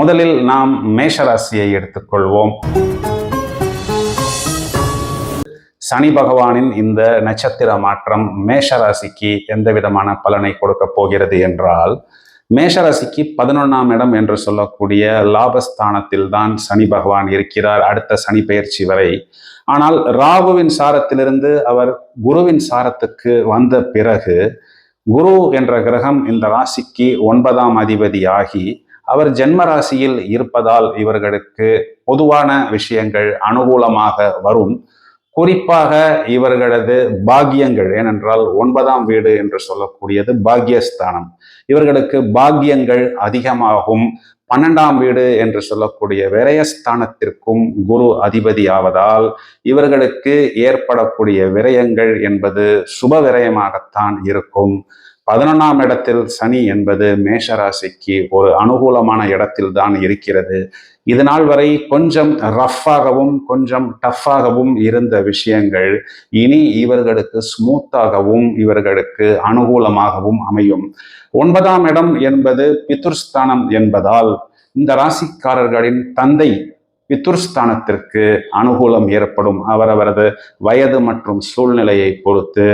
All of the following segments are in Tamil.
முதலில் நாம் மேஷராசியை எடுத்துக்கொள்வோம். சனி பகவானின் இந்த நட்சத்திர மாற்றம் மேஷராசிக்கு எந்த விதமான பலனை கொடுக்க போகிறது என்றால், மேஷராசிக்கு 11ஆம் இடம் என்று சொல்லக்கூடிய லாபஸ்தானத்தில் தான் சனி பகவான் இருக்கிறார் அடுத்த சனி பெயர்ச்சி வரை. ஆனால் ராகுவின் சாரத்திலிருந்து அவர் குருவின் சாரத்துக்கு வந்த பிறகு குரு என்ற கிரகம் இந்த ராசிக்கு 9ஆம் அதிபதி ஆகி அவர் ஜென்ம ராசியில் இருப்பதால் இவர்களுக்கு பொதுவான விஷயங்கள் அனுகூலமாக வரும். குறிப்பாக இவர்களது பாக்கியங்கள், ஏனென்றால் 9ஆம் வீடு என்று சொல்லக்கூடியது பாக்கியஸ்தானம், இவர்களுக்கு பாக்கியங்கள் அதிகமாகும். 12ஆம் வீடு என்று சொல்லக்கூடிய விரயஸ்தானத்திற்கும் குரு அதிபதி ஆவதால் இவர்களுக்கு ஏற்படக்கூடிய விரயங்கள் என்பது சுப விரயமாகத்தான் இருக்கும். 11ஆம் இடத்தில் சனி என்பது மேஷராசிக்கு ஒரு அனுகூலமான இடத்தில் தான் இருக்கிறது. இது நாள் வரை கொஞ்சம் ரஃப்பாகவும் கொஞ்சம் டஃப்பாகவும் இருந்த விஷயங்கள் இனி இவர்களுக்கு ஸ்மூத்தாகவும் இவர்களுக்கு அனுகூலமாகவும் அமையும். 9ஆம் இடம் என்பது பிதுர்ஸ்தானம் என்பதால் இந்த ராசிக்காரர்களின் தந்தை பிதுர்ஸ்தானத்திற்கு அனுகூலம் ஏற்படும். அவரவரது வயது மற்றும் சூழ்நிலையை பொறுத்து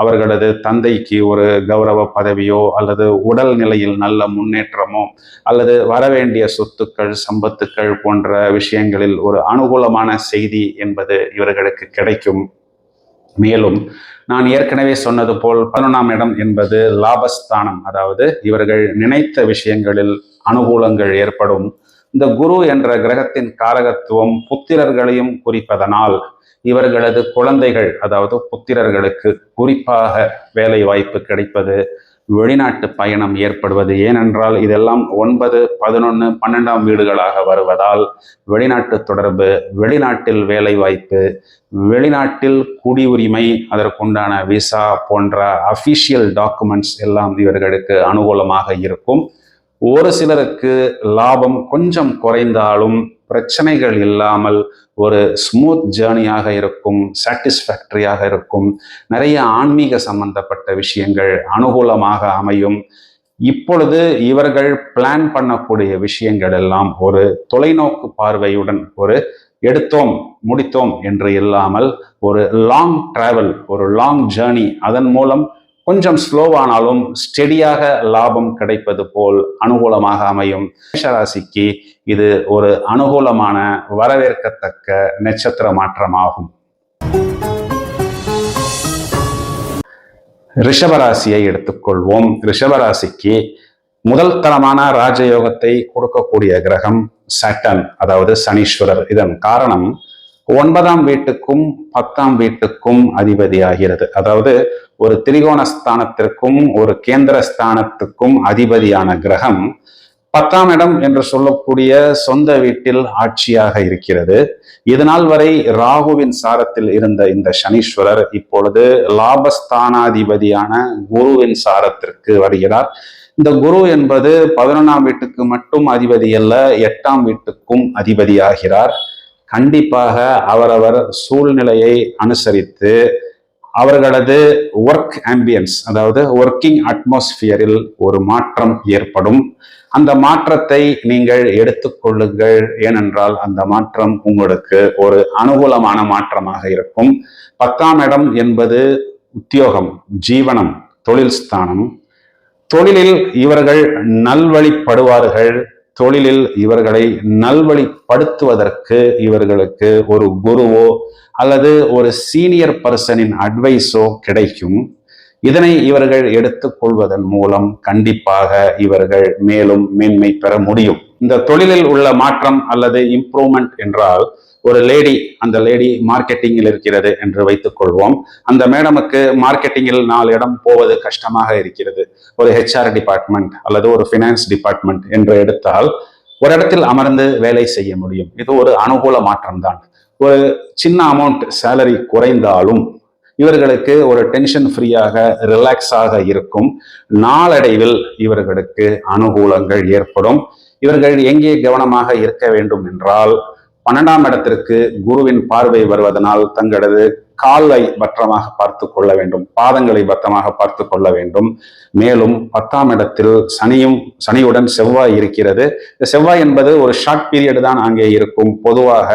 அவர்களது தந்தைக்கு ஒரு கௌரவ பதவியோ அல்லது உடல் நிலையில் நல்ல முன்னேற்றமோ அல்லது வரவேண்டிய சொத்துக்கள் சம்பத்துக்கள் போன்ற விஷயங்களில் ஒரு அனுகூலமான செய்தி என்பது இவர்களுக்கு கிடைக்கும். மேலும் நான் ஏற்கனவே சொன்னது போல் 11ஆம் இடம் என்பது லாபஸ்தானம், அதாவது இவர்கள் நினைத்த விஷயங்களில் அனுகூலங்கள் ஏற்படும். இந்த குரு என்ற கிரகத்தின் காரகத்துவம் புத்திரர்களையும் குறிப்பதனால் இவர்களது குழந்தைகள், அதாவது புத்திரர்களுக்கு குறிப்பாக வேலை வாய்ப்பு கிடைப்பது, வெளிநாட்டு பயணம் ஏற்படுவது. ஏனென்றால் இதெல்லாம் 9, 11, 12ஆம் வீடுகளாக வருவதால் வெளிநாட்டு தொடர்பு, வெளிநாட்டில் வேலை வாய்ப்பு, வெளிநாட்டில் குடியுரிமை, அதற்குண்டான விசா போன்ற அஃபிஷியல் டாக்குமெண்ட்ஸ் எல்லாம் இவர்களுக்கு அனுகூலமாக இருக்கும். ஒரு சிலருக்கு லாபம் கொஞ்சம் குறைந்தாலும் பிரச்சனைகள் இல்லாமல் ஒரு ஸ்மூத் ஜேர்னியாக இருக்கும், சாட்டிஸ்ஃபேக்டரியாக இருக்கும். நிறைய ஆன்மீக சம்பந்தப்பட்ட விஷயங்கள் அனுகூலமாக அமையும். இப்பொழுது இவர்கள் பிளான் பண்ணக்கூடிய விஷயங்கள் எல்லாம் ஒரு தொலைநோக்கு பார்வையுடன், ஒரு எடுத்தோம் முடித்தோம் என்று இல்லாமல் ஒரு லாங் டிராவல், ஒரு லாங் ஜேர்னி, அதன் மூலம் கொஞ்சம் ஸ்லோவானாலும் ஸ்டெடியாக லாபம் கிடைப்பது போல் அனுகூலமாக அமையும். மேஷராசிக்கு இது ஒரு அனுகூலமான வரவேற்கத்தக்க நட்சத்திர மாற்றமாகும். ரிஷபராசியை எடுத்துக்கொள்வோம். ரிஷபராசிக்கு முதல் தரமான ராஜயோகத்தை கொடுக்கக்கூடிய கிரகம் சாட்டர்ன், அதாவது சனீஸ்வரர். இதன் காரணம் 9ஆம் வீட்டுக்கும் 10ஆம் வீட்டுக்கும் அதிபதி ஆகிறது. அதாவது ஒரு திரிகோணஸ்தானத்திற்கும் ஒரு கேந்திரஸ்தானத்துக்கும் அதிபதியான கிரகம் 10ஆம் இடம் என்று சொல்லக்கூடிய சொந்த வீட்டில் ஆட்சியாக இருக்கிறது. இதனால் வரை ராகுவின் சாரத்தில் இருந்த இந்த சனீஸ்வரர் இப்பொழுது லாபஸ்தானாதிபதியான குருவின் சாரத்திற்கு வருகிறார். இந்த குரு என்பது 11ஆம் வீட்டுக்கு மட்டும் அதிபதி அல்ல, 8ஆம் வீட்டுக்கும் அதிபதி ஆகிறார். கண்டிப்பாக அவரவர் சூழ்நிலையை அனுசரித்து அவர்களது ஒர்க் ஆம்பியன்ஸ், அதாவது ஒர்க்கிங் அட்மாஸ்பியரில் ஒரு மாற்றம் ஏற்படும். அந்த மாற்றத்தை நீங்கள் எடுத்துக்கொள்ளுங்கள். ஏனென்றால் அந்த மாற்றம் உங்களுக்கு ஒரு அனுகூலமான மாற்றமாக இருக்கும். 10ஆம் இடம் என்பது உத்தியோகம், ஜீவனம், தொழில் ஸ்தானம். தொழிலில் இவர்கள் நல்வழிப்படுவார்கள். தொழிலில் இவர்களை நல்வழிப்படுத்துவதற்கு இவர்களுக்கு ஒரு குருவோ அல்லது ஒரு சீனியர் பர்சனின் அட்வைஸோ கிடைக்கும். இதனை இவர்கள் எடுத்துக்கொள்வதன் மூலம் கண்டிப்பாக இவர்கள் மேலும் மேன்மை பெற முடியும். இந்த தொழிலில் உள்ள மாற்றம் அல்லது இம்ப்ரூவ்மெண்ட் என்றால், ஒரு லேடி, அந்த லேடி மார்க்கெட்டிங்கில் இருக்கிறது என்று வைத்துக் கொள்வோம். அந்த மேடமுக்கு மார்க்கெட்டிங்கில் 4 இடம் போவது கஷ்டமாக இருக்கிறது. ஒரு ஹெச்ஆர் டிபார்ட்மெண்ட் அல்லது ஒரு ஃபினான்ஸ் டிபார்ட்மெண்ட் என்று எடுத்தால் ஒரு இடத்தில் அமர்ந்து வேலை செய்ய முடியும். இது ஒரு அனுகூல மாற்றம் தான். ஒரு சின்ன அமௌண்ட் சேலரி குறைந்தாலும் இவர்களுக்கு ஒரு டென்ஷன் ஃப்ரீயாக, ரிலாக்ஸாக இருக்கும். நாளடைவில் இவர்களுக்கு அனுகூலங்கள் ஏற்படும். இவர்கள் எங்கே கவனமாக இருக்க வேண்டும் என்றால், 12ஆம் இடத்திற்கு குருவின் பார்வை வருவதனால் தங்களது காலை பத்திரமாக பார்த்து கொள்ள வேண்டும், பாதங்களை பத்திரமாக பார்த்து கொள்ள வேண்டும். மேலும் 10ஆம் இடத்தில் சனியுடன் செவ்வாய் இருக்கிறது. இந்த செவ்வாய் என்பது ஒரு ஷார்ட் பீரியட் தான் அங்கே இருக்கும். பொதுவாக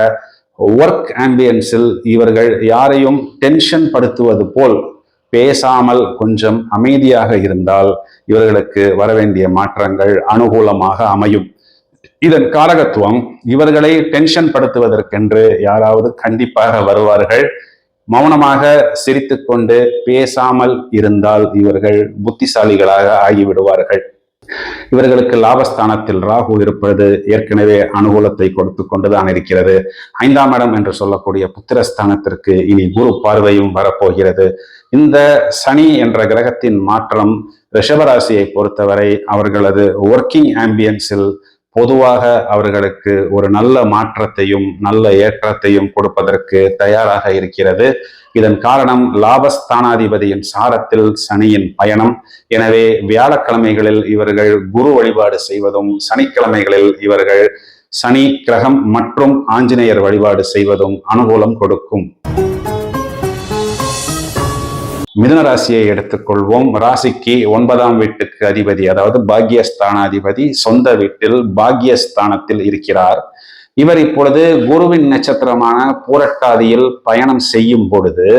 ஒர்க் ஆம்பியன்ஸில் இவர்கள் யாரையும் டென்ஷன் படுத்துவது போல் பேசாமல் கொஞ்சம் அமைதியாக இருந்தால் இவர்களுக்கு வரவேண்டிய மாற்றங்கள் அனுகூலமாக அமையும். இதன் காரகத்துவம், இவர்களை டென்ஷன் படுத்துவதற்கென்று யாராவது கண்டிப்பாக வருவார்கள். மௌனமாக சிரித்துக்கொண்டு பேசாமல் இருந்தால் இவர்கள் புத்திசாலிகளாக ஆகிவிடுவார்கள். இவர்களுக்கு லாபஸ்தானத்தில் ராகு இருப்பது ஏற்கனவே அனுகூலத்தை கொடுத்து கொண்டுதான் இருக்கிறது. 5ஆம் இடம் என்று சொல்லக்கூடிய புத்திரஸ்தானத்திற்கு இனி குரு பார்வையும் வரப்போகிறது. இந்த சனி என்ற கிரகத்தின் மாற்றம் ரிஷபராசியை பொறுத்தவரை அவர்களது ஒர்க்கிங் ஆம்பியன்ஸில் பொதுவாக அவர்களுக்கு ஒரு நல்ல மாற்றத்தையும் நல்ல ஏற்றத்தையும் கொடுப்பதற்கு தயாராக இருக்கிறது. இதன் காரணம் லாபஸ்தானாதிபதியின் சாரத்தில் சனியின் பயணம். எனவே வியாழக்கிழமைகளில் இவர்கள் குரு வழிபாடு செய்வதும், சனிக்கிழமைகளில் இவர்கள் சனி கிரகம் மற்றும் ஆஞ்சநேயர் வழிபாடு செய்வதும் அனுகூலம் கொடுக்கும். மிதுன ராசியை எடுத்துக்கொள்வோம். ராசிக்கு 9ஆம் வீட்டுக்கு அதிபதி, அதாவது பாக்யஸ்தானாதிபதி சொந்த வீட்டில் பாக்யஸ்தானத்தில் இருக்கிறார். இவர் இப்பொழுது குருவின் நட்சத்திரமான பூரட்டாதியில் பயணம் செய்யும் பொழுது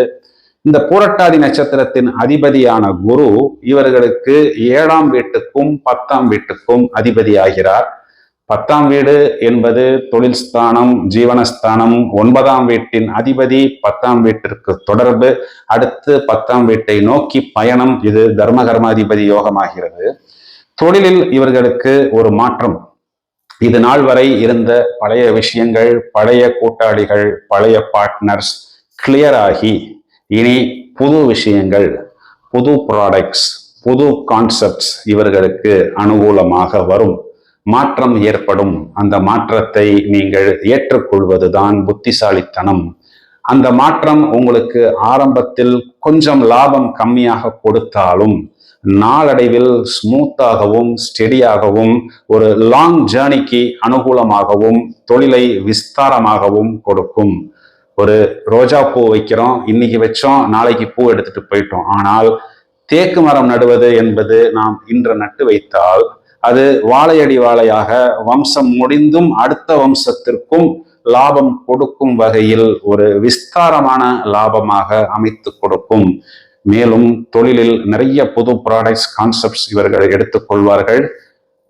இந்த பூரட்டாதி நட்சத்திரத்தின் அதிபதியான குரு இவர்களுக்கு 7ஆம் வீட்டுக்கும் 10ஆம் வீட்டுக்கும் அதிபதி ஆகிறார். 10ஆம் வீடு என்பது தொழில் ஸ்தானம், ஜீவனஸ்தானம். 9ஆம் வீட்டின் அதிபதி 10ஆம் வீட்டிற்கு தொடர்பு, அடுத்து 10ஆம் வீட்டை நோக்கி பயணம். இது தர்மகர்மாதிபதி யோகமாகிறது. தொழிலில் இவர்களுக்கு ஒரு மாற்றம். இது நாள் வரை இருந்த பழைய விஷயங்கள், பழைய கூட்டாளிகள், பழைய பார்ட்னர்ஸ் கிளியர் ஆகி இனி புது விஷயங்கள், புது ப்ராடக்ட்ஸ், புது கான்செப்ட்ஸ் இவர்களுக்கு அனுகூலமாக வரும். மாற்றம் ஏற்படும். அந்த மாற்றத்தை நீங்கள் ஏற்றுக்கொள்வதுதான் புத்திசாலித்தனம். அந்த மாற்றம் உங்களுக்கு ஆரம்பத்தில் கொஞ்சம் லாபம் கம்மியாக கொடுத்தாலும் நாளடைவில் ஸ்மூத்தாகவும் ஸ்டெடியாகவும் ஒரு லாங் ஜேர்னிக்கு அனுகூலமாகவும் தொழிலை விஸ்தாரமாகவும் கொடுக்கும். ஒரு ரோஜா பூ வைக்கிறோம், இன்னைக்கு வச்சோம், நாளைக்கு பூ எடுத்துட்டு போயிட்டோம். ஆனால் தேக்கு மரம் நடுவது என்பது நாம் இன்று நட்டு வைத்தால் அது வாழையடி வாழையாக வம்சம் முடிந்தும் அடுத்த வம்சத்திற்கும் லாபம் கொடுக்கும் வகையில் ஒரு விஸ்தாரமான லாபமாக அமைத்து கொடுக்கும். மேலும் தொழிலில் நிறைய புது ப்ராடக்ட்ஸ், கான்செப்ட்ஸ் இவர்கள் எடுத்துக்கொள்வார்கள்.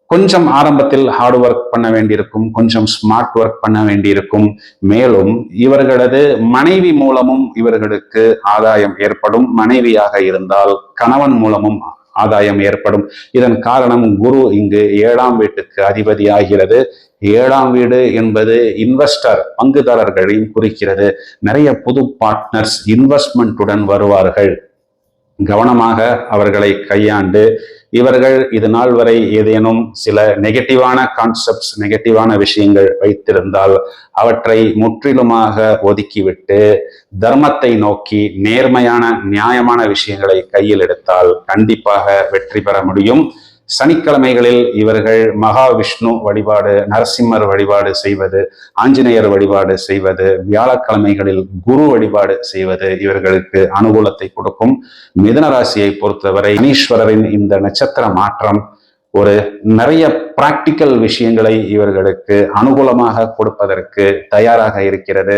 கொஞ்சம் ஆரம்பத்தில் ஹார்ட் ஒர்க் பண்ண வேண்டியிருக்கும், கொஞ்சம் ஸ்மார்ட் ஒர்க் பண்ண வேண்டியிருக்கும். மேலும் இவர்களது மனைவி மூலமும் இவர்களுக்கு ஆதாயம் ஏற்படும். மனைவியாக இருந்தால் கணவன் மூலமும் ஆதாயம் ஏற்படும். இதன் காரணம் குரு இங்கு 7ஆம் வீட்டுக்கு அதிபதி ஆகிறது. 7ஆம் வீடு என்பது இன்வெஸ்டர், பங்குதாரர்களையும் குறிக்கிறது. நிறைய புது பார்ட்னர்ஸ் இன்வெஸ்ட்மெண்ட்டுடன் வருவார்கள். கவனமாக அவர்களை கையாண்டு இவர்கள் இது நாள் வரை ஏதேனும் சில நெகட்டிவான கான்செப்ட்ஸ், நெகட்டிவான விஷயங்கள் வைத்திருந்தால் அவற்றை முற்றிலுமாக ஒதுக்கிவிட்டு தர்மத்தை நோக்கி நேர்மையான நியாயமான விஷயங்களை கையில் எடுத்தால் கண்டிப்பாக வெற்றி பெற முடியும். சனிக்கிழமைகளில் இவர்கள் மகாவிஷ்ணு வழிபாடு, நரசிம்மர் வழிபாடு செய்வது, ஆஞ்சநேயர் வழிபாடு செய்வது, வியாழக்கிழமைகளில் குரு வழிபாடு செய்வது இவர்களுக்கு அனுகூலத்தை கொடுக்கும். மிதுன ராசியை பொறுத்தவரை சனீஸ்வரரின் இந்த நட்சத்திர மாற்றம் ஒரு நிறைய பிராக்டிக்கல் விஷயங்களை இவர்களுக்கு அனுகூலமாக கொடுப்பதற்கு தயாராக இருக்கிறது.